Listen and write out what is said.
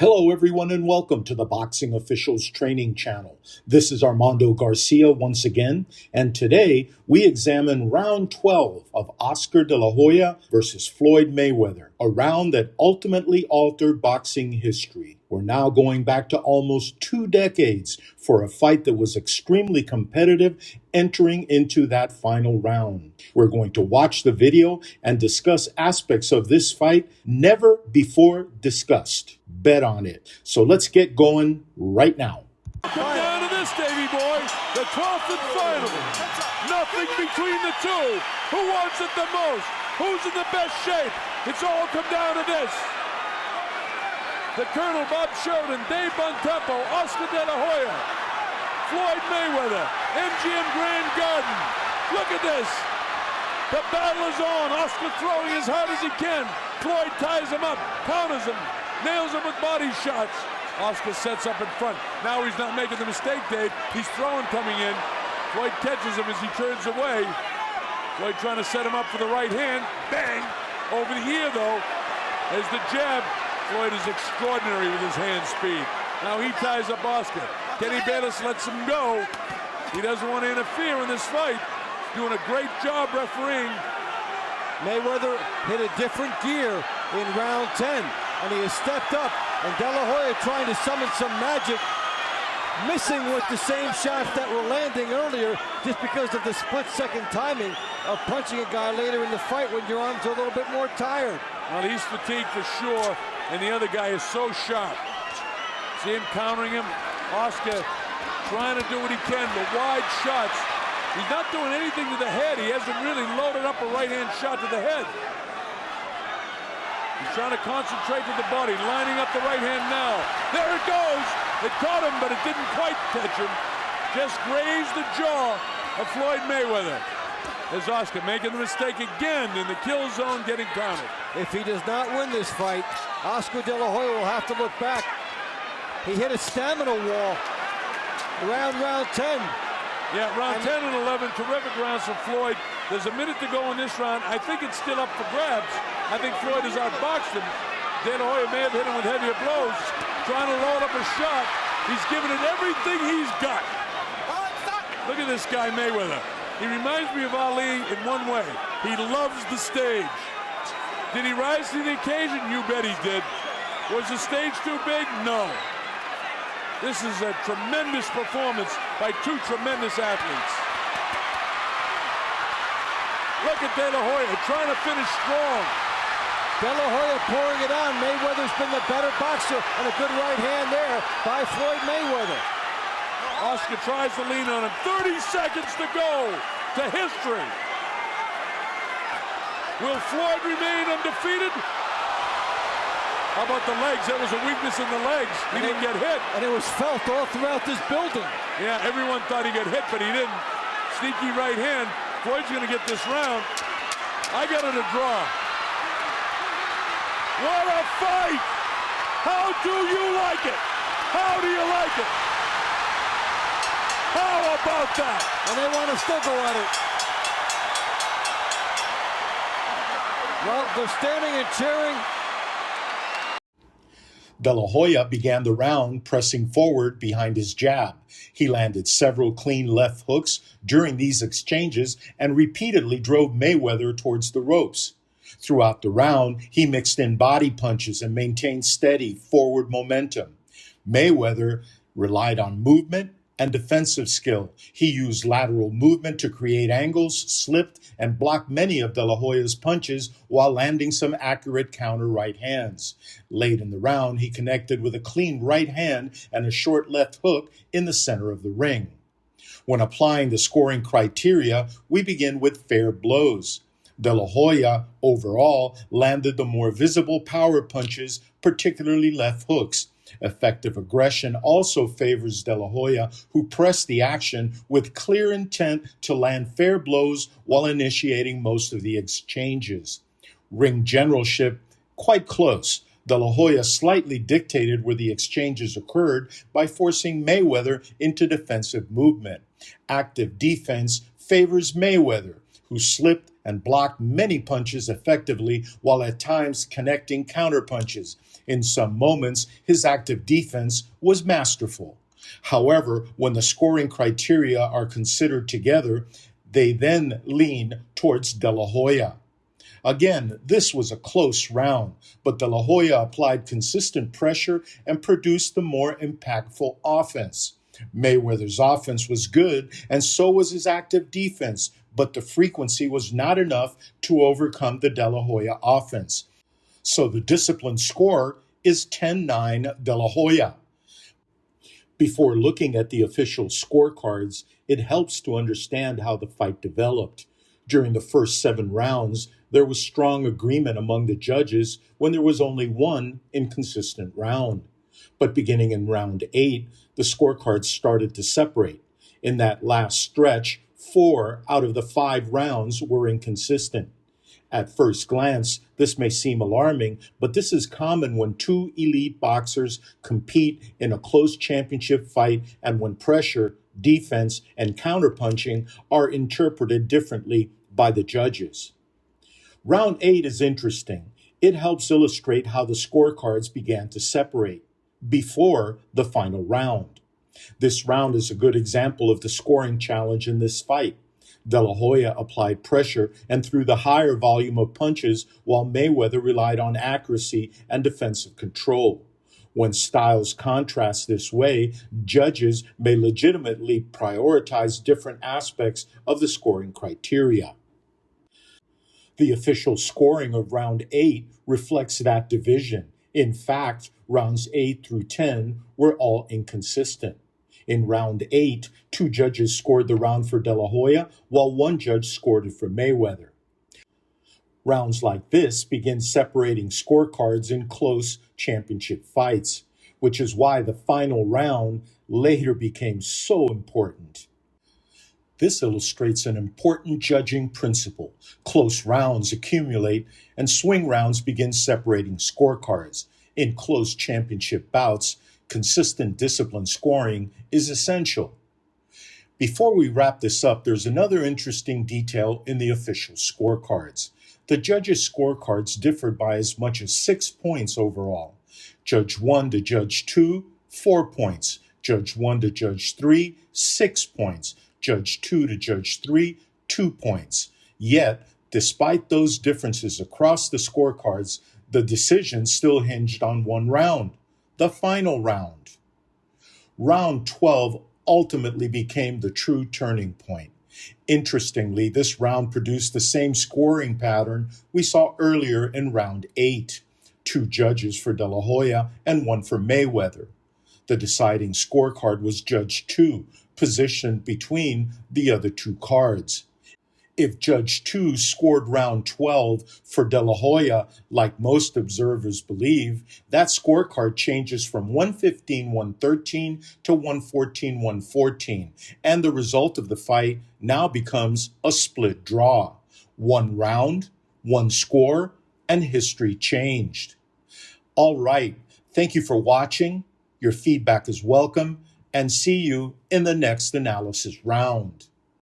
Hello, everyone, and welcome to the Boxing Officials Training Channel. This is Armando Garcia once again, and today we examine round 12 of Oscar de la Hoya versus Floyd Mayweather, a round that ultimately altered boxing history. We're now going back to almost 2 decades for a fight that was extremely competitive entering into that final round. We're going to watch the video and discuss aspects of this fight never before discussed. Bet on it. So let's get going right now. Come down to this, Davey boy. The 12th and final. Nothing between the two. Who wants it the most? Who's in the best shape? It's all come down to this. The Colonel, Bob Sheridan, Dave Bontempo, Oscar de la Hoya, Floyd Mayweather, MGM Grand Garden. Look at this. The battle is on. Oscar throwing as hard as he can. Floyd ties him up, counters him, nails him with body shots. Oscar sets up in front. Now he's not making the mistake, Dave. He's throwing coming in. Floyd catches him as he turns away. Floyd trying to set him up for the right hand. Bang! Over the ear, though. There's the jab. Floyd is extraordinary with his hand speed. Now he ties up Oscar. Kenny Bayless lets him go. He doesn't want to interfere in this fight. Doing a great job refereeing. Mayweather hit a different gear in round 10, and he has stepped up. And De La Hoya trying to summon some magic, missing with the same shots that were landing earlier just because of the split-second timing of punching a guy later in the fight when your arms are a little bit more tired. Well, he's fatigued for sure, and the other guy is so sharp. See him countering him. Oscar trying to do what he can, the wide shots. He's not doing anything to the head. He hasn't really loaded up a right-hand shot to the head. He's trying to concentrate to the body, lining up the right hand now. There it goes. It caught him, but it didn't quite catch him. Just grazed the jaw of Floyd Mayweather. There's Oscar making the mistake again in the kill zone, getting counted. If he does not win this fight, Oscar de la Hoya will have to look back. He hit a stamina wall around round 10. Yeah, round 10 and 11, terrific rounds for Floyd. There's a minute to go in this round. I think it's still up for grabs. I think Floyd has outboxed him. De La Hoya may have hit him with heavier blows, trying to load up a shot. He's given it everything he's got. Look at this guy, Mayweather. He reminds me of Ali in one way. He loves the stage. Did he rise to the occasion? You bet he did. Was the stage too big? No. This is a tremendous performance by two tremendous athletes. Look at De La Hoya trying to finish strong. De La Hoya pouring it on. Mayweather's been the better boxer, and a good right hand there by Floyd Mayweather. Oscar tries to lean on him. 30 seconds to go to history. Will Floyd remain undefeated? How about the legs? That was a weakness in the legs. He didn't get hit. And it was felt all throughout this building. Yeah, everyone thought he got hit, but he didn't. Sneaky right hand. Floyd's going to get this round. I got it a draw. What a fight! How do you like it? How do you like it? How about that? And they want to still go at it. Well, they're standing and cheering. De La Hoya began the round pressing forward behind his jab. He landed several clean left hooks during these exchanges and repeatedly drove Mayweather towards the ropes. Throughout the round, he mixed in body punches and maintained steady forward momentum. Mayweather relied on movement and defensive skill. He used lateral movement to create angles, slipped, and blocked many of De La Hoya's punches while landing some accurate counter right hands. Late in the round, he connected with a clean right hand and a short left hook in the center of the ring. When applying the scoring criteria, we begin with fair blows. De La Hoya, overall, landed the more visible power punches, particularly left hooks. Effective aggression also favors De La Hoya, who pressed the action with clear intent to land fair blows while initiating most of the exchanges. Ring generalship, quite close. De La Hoya slightly dictated where the exchanges occurred by forcing Mayweather into defensive movement. Active defense favors Mayweather, who slipped and blocked many punches effectively while at times connecting counterpunches. In some moments, his active defense was masterful. However, when the scoring criteria are considered together, they then lean towards De La Hoya. Again, this was a close round, but De La Hoya applied consistent pressure and produced the more impactful offense. Mayweather's offense was good, and so was his active defense, but the frequency was not enough to overcome the De La Hoya offense. So the disciplined score is 10-9 De La Hoya. Before looking at the official scorecards, it helps to understand how the fight developed. During the first 7 rounds, there was strong agreement among the judges when there was only one inconsistent round. But beginning in round 8, the scorecards started to separate. In that last stretch, 4 out of the 5 rounds were inconsistent. At first glance, this may seem alarming, but this is common when 2 elite boxers compete in a close championship fight and when pressure, defense, and counterpunching are interpreted differently by the judges. Round 8 is interesting. It helps illustrate how the scorecards began to separate before the final round. This round is a good example of the scoring challenge in this fight. De La Hoya applied pressure and threw the higher volume of punches, while Mayweather relied on accuracy and defensive control. When styles contrast this way, judges may legitimately prioritize different aspects of the scoring criteria. The official scoring of round 8 reflects that division. In fact, rounds 8 through 10 were all inconsistent. In round 8, 2 judges scored the round for De La Hoya, while 1 judge scored it for Mayweather. Rounds like this begin separating scorecards in close championship fights, which is why the final round later became so important. This illustrates an important judging principle. Close rounds accumulate, and swing rounds begin separating scorecards. In close championship bouts, consistent discipline scoring is essential. Before we wrap this up, there's another interesting detail in the official scorecards. The judges' scorecards differed by as much as 6 points overall. Judge 1 to Judge 2, 4 points. Judge 1 to Judge 3, 6 points. Judge 2 to Judge 3, 2 points. Yet, despite those differences across the scorecards, the decision still hinged on one round, the final round. Round 12 ultimately became the true turning point. Interestingly, this round produced the same scoring pattern we saw earlier in round 8. 2 judges for De La Hoya and 1 for Mayweather. The deciding scorecard was Judge 2, positioned between the other 2 cards. If Judge 2 scored round 12 for De La Hoya, like most observers believe, that scorecard changes from 115-113 to 114-114, and the result of the fight now becomes a split draw. 1 round, 1 score, and history changed. All right, thank you for watching. Your feedback is welcome, and see you in the next analysis round.